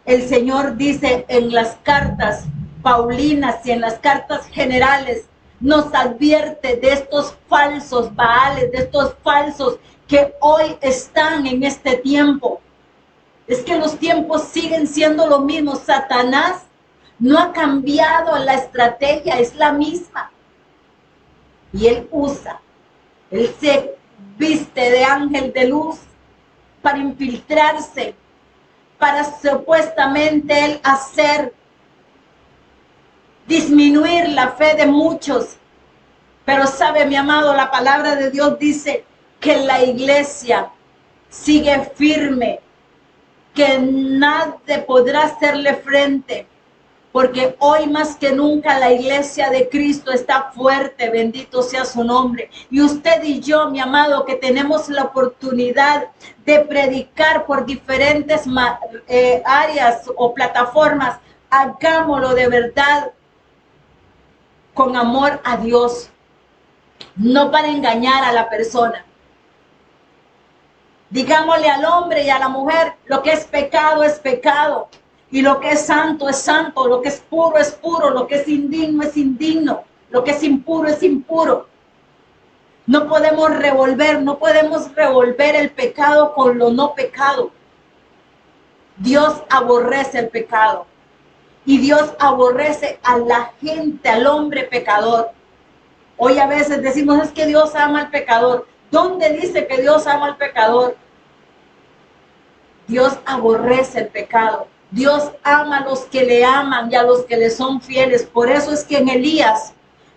el Señor dice en las cartas paulinas y en las cartas generales, nos advierte de estos falsos Baales, de estos falsos que hoy están en este tiempo. Es que los tiempos siguen siendo lo mismo. Satanás no ha cambiado la estrategia, es la misma. Y él se viste de ángel de luz para infiltrarse, para supuestamente él hacer disminuir la fe de muchos. Pero sabe, mi amado, la palabra de Dios dice que la iglesia sigue firme, que nadie podrá hacerle frente, porque hoy más que nunca la iglesia de Cristo está fuerte, bendito sea su nombre. Y usted y yo, mi amado, que tenemos la oportunidad de predicar por diferentes áreas o plataformas, hagámoslo de verdad con amor a Dios, no para engañar a la persona. Digámosle al hombre y a la mujer, lo que es pecado es pecado, y lo que es santo, lo que es puro, lo que es indigno es indigno, lo que es impuro es impuro. No podemos revolver el pecado con lo no pecado. Dios aborrece el pecado, y Dios aborrece a la gente, al hombre pecador. Hoy a veces decimos, es que Dios ama al pecador. ¿Dónde dice que Dios ama al pecador? Dios aborrece el pecado. Dios ama a los que le aman y a los que le son fieles. Por eso es que en Elías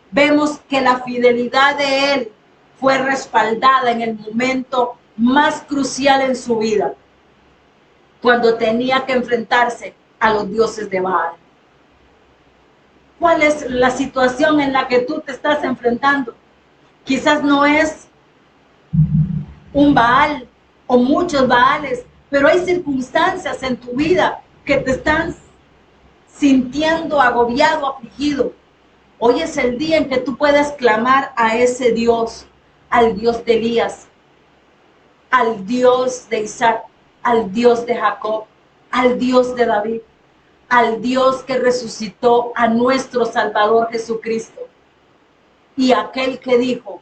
vemos que la fidelidad de él fue respaldada en el momento más crucial en su vida, cuando tenía que enfrentarse a los dioses de Baal. ¿Cuál es la situación en la que tú te estás enfrentando? Quizás no es un Baal o muchos Baales, pero hay circunstancias en tu vida que te están sintiendo agobiado, afligido. Hoy es el día en que tú puedes clamar a ese Dios, al Dios de Elías, al Dios de Isaac, al Dios de Jacob, al Dios de David, al Dios que resucitó a nuestro Salvador Jesucristo, y aquel que dijo,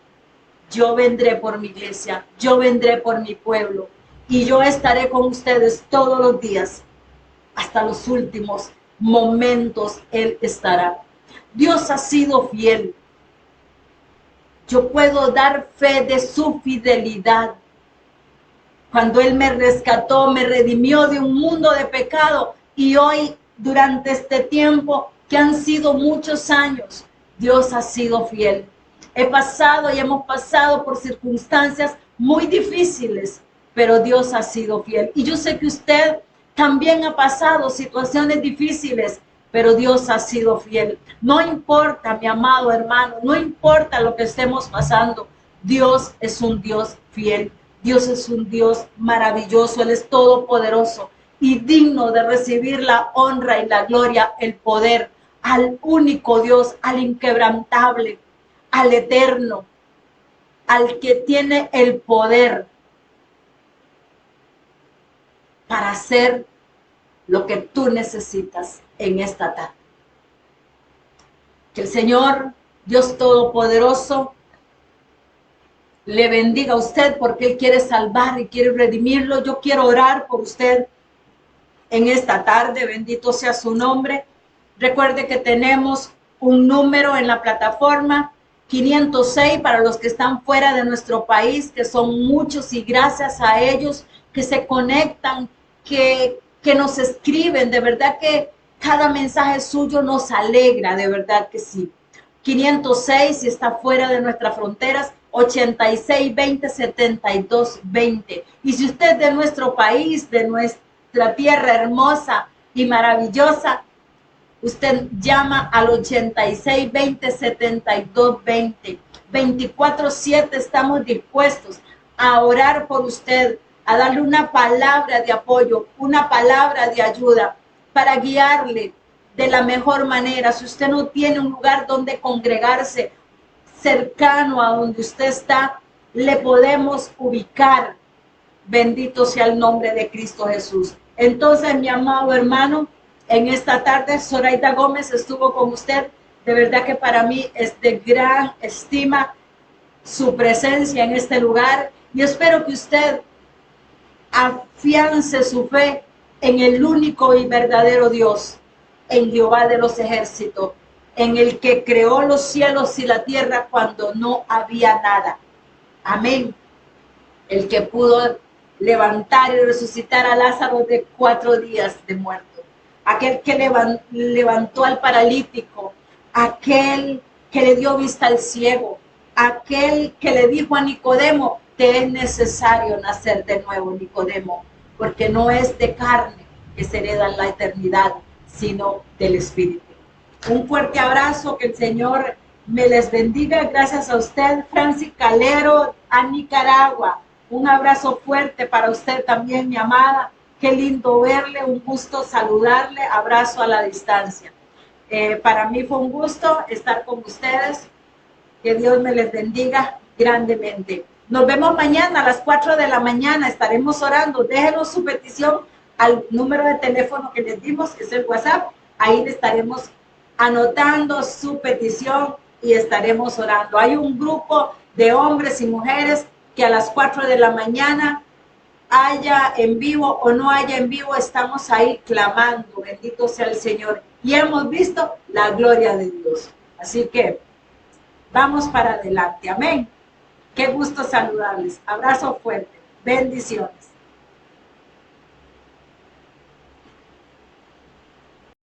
yo vendré por mi iglesia, yo vendré por mi pueblo, y yo estaré con ustedes todos los días, hasta los últimos momentos Él estará. Dios ha sido fiel. Yo puedo dar fe de su fidelidad. Cuando Él me rescató, me redimió de un mundo de pecado, y hoy, durante este tiempo, que han sido muchos años, Dios ha sido fiel. He pasado y hemos pasado por circunstancias muy difíciles, pero Dios ha sido fiel. Y yo sé que usted también ha pasado situaciones difíciles, pero Dios ha sido fiel. No importa, mi amado hermano, no importa lo que estemos pasando, Dios es un Dios fiel. Dios es un Dios maravilloso, Él es todopoderoso y digno de recibir la honra y la gloria, el poder, al único Dios, al inquebrantable, al eterno, al que tiene el poder para hacer lo que tú necesitas en esta tarde. Que el Señor, Dios Todopoderoso, le bendiga a usted, porque Él quiere salvar y quiere redimirlo. Yo quiero orar por usted en esta tarde, bendito sea su nombre. Recuerde que tenemos un número en la plataforma, 506, para los que están fuera de nuestro país, que son muchos, y gracias a ellos que se conectan, que nos escriben. De verdad que cada mensaje suyo nos alegra, de verdad que sí. 506, si está fuera de nuestras fronteras, 86 20 72 20. Y si usted es de nuestro país, de nuestra tierra hermosa y maravillosa, usted llama al 86 20 72 20. 24/7 estamos dispuestos a orar por usted, a darle una palabra de apoyo, una palabra de ayuda para guiarle de la mejor manera. Si usted no tiene un lugar donde congregarse cercano a donde usted está, le podemos ubicar. Bendito sea el nombre de Cristo Jesús. Entonces, mi amado hermano, en esta tarde Zoraida Gómez estuvo con usted. De verdad que para mí es de gran estima su presencia en este lugar, y espero que usted afiance su fe en el único y verdadero Dios, en Jehová de los ejércitos, en el que creó los cielos y la tierra cuando no había nada. Amén. el que pudo levantar y resucitar a Lázaro de 4 días de muerto, aquel que levantó al paralítico, aquel que le dio vista al ciego, aquel que le dijo a Nicodemo, te es necesario nacer de nuevo, Nicodemo, porque no es de carne que se hereda la eternidad, sino del Espíritu. Un fuerte abrazo, que el Señor me les bendiga. Gracias a usted, Francis Calero, a Nicaragua. Un abrazo fuerte para usted también, mi amada. Qué lindo verle, un gusto saludarle. Abrazo a la distancia. Para mí fue un gusto estar con ustedes. Que Dios me les bendiga grandemente. Nos vemos mañana a las 4 de la mañana. Estaremos orando. Déjenos su petición al número de teléfono que les dimos, que es el WhatsApp. Ahí le estaremos anotando su petición y estaremos orando. Hay un grupo de hombres y mujeres que a las 4 de la mañana, haya en vivo o no haya en vivo, estamos ahí clamando. Bendito sea el Señor. Y hemos visto la gloria de Dios. Así que vamos para adelante. Amén. Qué gusto saludarles. Abrazo fuerte. Bendiciones.